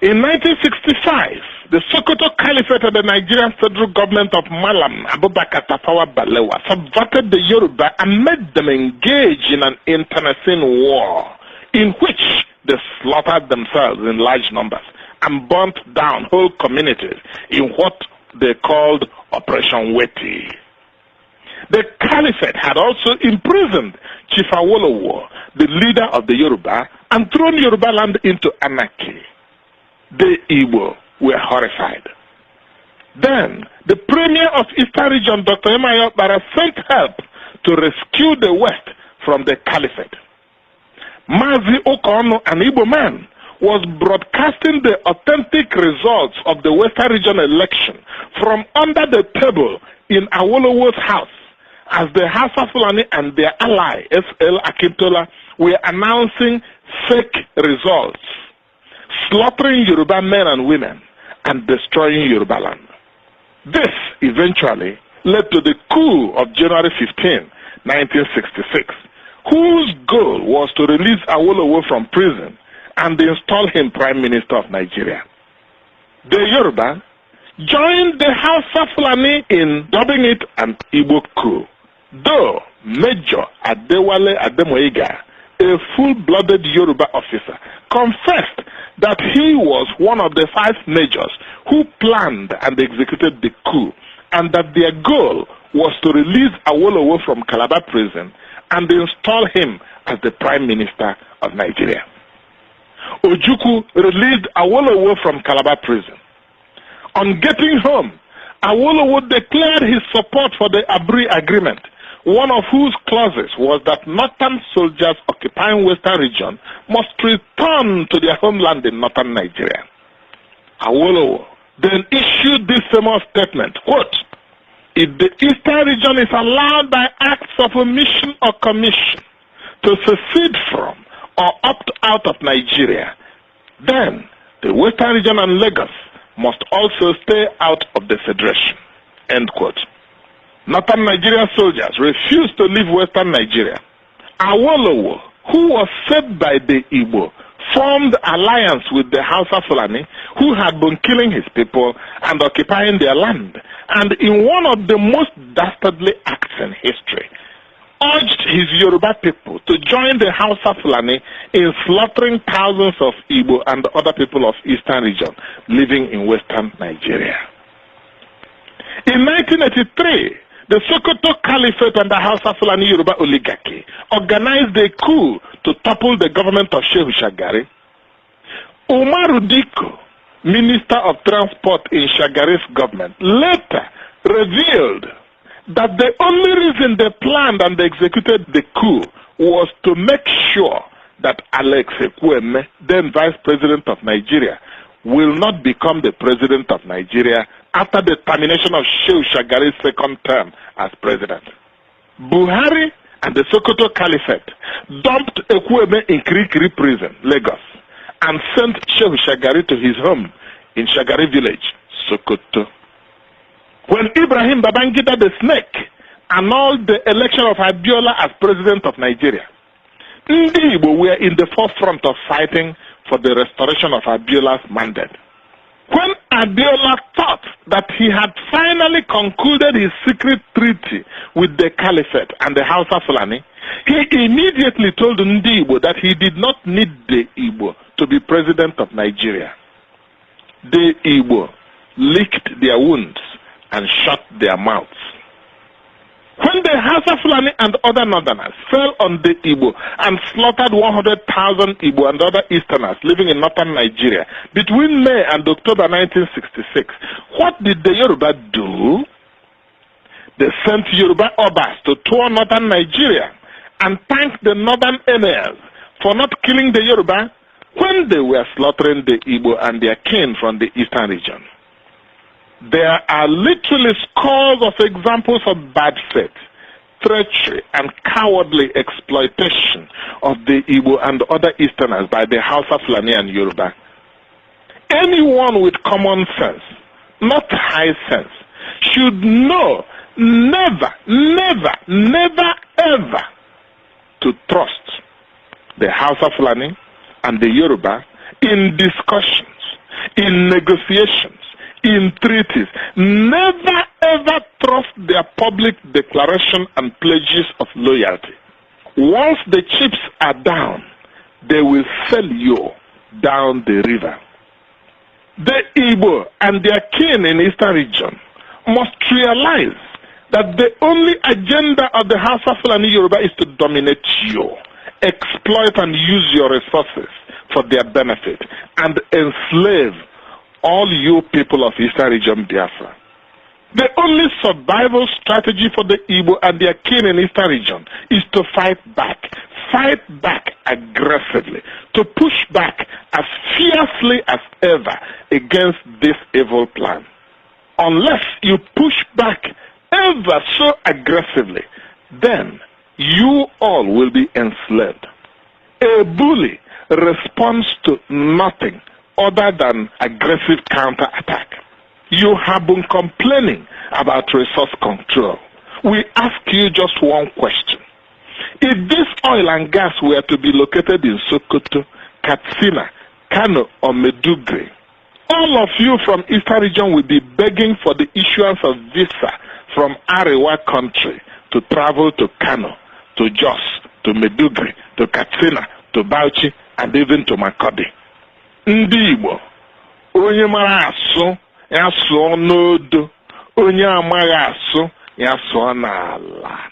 In 1965, the Sokoto Caliphate and the Nigerian federal government of Malam Abubakar Tafawa Balewa subverted the Yoruba and made them engage in an internecine war in which they slaughtered themselves in large numbers and burnt down whole communities in what they called Operation Weti. The Caliphate had also imprisoned Chief Awolowo, the leader of the Yoruba, and thrown Yoruba land into anarchy. The Igbo were horrified. Then, the Premier of Eastern Region, Dr. Emayo Bara, sent help to rescue the West from the Caliphate. Mazi Okono, an Igbo man, was broadcasting the authentic results of the Western Region election from under the table in Awolowo's house as the Hausa Fulani and their ally, S.L. Akintola, were announcing fake results, slaughtering Yoruba men and women, and destroying Yoruba land. This eventually led to the coup of January 15, 1966, whose goal was to release Awolowo from prison and install him Prime Minister of Nigeria. The Yoruba joined the Hausa Fulani in dubbing it an Igbo coup, though Major Adewale Ademoyiga, a full-blooded Yoruba officer, confessed that he was one of the 5 majors who planned and executed the coup, and that their goal was to release Awolowo from Calabar prison and install him as the Prime Minister of Nigeria. Ojukwu released Awolowo from Calabar prison. On getting home, Awolowo declared his support for the Abri Agreement, one of whose clauses was that northern soldiers occupying Western region must return to their homeland in northern Nigeria. Awolowo then issued this famous statement, quote, "If the Eastern region is allowed by acts of omission or commission to secede from or opt out of Nigeria, then the Western region and Lagos must also stay out of the Federation." End quote. Northern Nigerian soldiers refused to leave Western Nigeria. Awolowo, who was saved by the Igbo, formed alliance with the Hausa Fulani, who had been killing his people and occupying their land, and in one of the most dastardly acts in history, urged his Yoruba people to join the Hausa Fulani in slaughtering thousands of Igbo and other people of Eastern region living in Western Nigeria. In 1983, the Sokoto Caliphate and the Hausa Fulani Yoruba oligarchy organized a coup to topple the government of Shehu Shagari. Umaru Diko, Minister of Transport in Shagari's government, later revealed that the only reason they planned and executed the coup was to make sure that Alex Ekwueme, then Vice President of Nigeria, will not become the President of Nigeria after the termination of Shehu Shagari's second term as President. Buhari and the Sokoto Caliphate dumped Ekwueme in Kirikiri Prison, Lagos, and sent Shehu Shagari to his home in Shagari Village, Sokoto. When Ibrahim Babangida the Snake annulled the election of Abiola as President of Nigeria, Ndi Igbo were in the forefront of fighting for the restoration of Abiola's mandate. When Abiola thought that he had finally concluded his secret treaty with the Caliphate and the Hausa Fulani, he immediately told Ndi Igbo that he did not need the Igbo to be President of Nigeria. The Igbo licked their wounds and shut their mouths. When the Hausa Fulani and other northerners fell on the Igbo and slaughtered 100,000 Igbo and other Easterners living in northern Nigeria between May and October 1966, what did the Yoruba do? They sent Yoruba Obas to tour northern Nigeria and thanked the northern emirs for not killing the Yoruba when they were slaughtering the Igbo and their kin from the eastern region. There are literally scores of examples of bad faith, treachery, and cowardly exploitation of the Igbo and other Easterners by the Hausa Fulani and Yoruba. Anyone with common sense, not high sense, should know never, never, never, ever to trust the Hausa Fulani and the Yoruba in discussions, in negotiations, in treaties, never ever trust their public declaration and pledges of loyalty. Once the chips are down, they will sell you down the river. The Igbo and their kin in Eastern region must realize that the only agenda of the House of Fulani Yoruba is to dominate you, exploit and use your resources for their benefit, and enslave all you people of Eastern region Biafra. The only survival strategy for the Igbo and their kin in Eastern region is to fight back aggressively, to push back as fiercely as ever against this evil plan. Unless you push back ever so aggressively, then you all will be enslaved. A bully responds to nothing other than aggressive counterattack. You have been complaining about resource control. We ask you just one question. If this oil and gas were to be located in Sokoto, Katsina, Kano, or Meduguri, all of you from Eastern region will be begging for the issuance of visa from Arewa country to travel to Kano, to Jos, to Meduguri, to Katsina, to Bauchi, and even to Makodi. Ndị Igbo, onye mara asụ, ya sụọ n'odo, onye amaghị asụ, ya sụọ n'ala.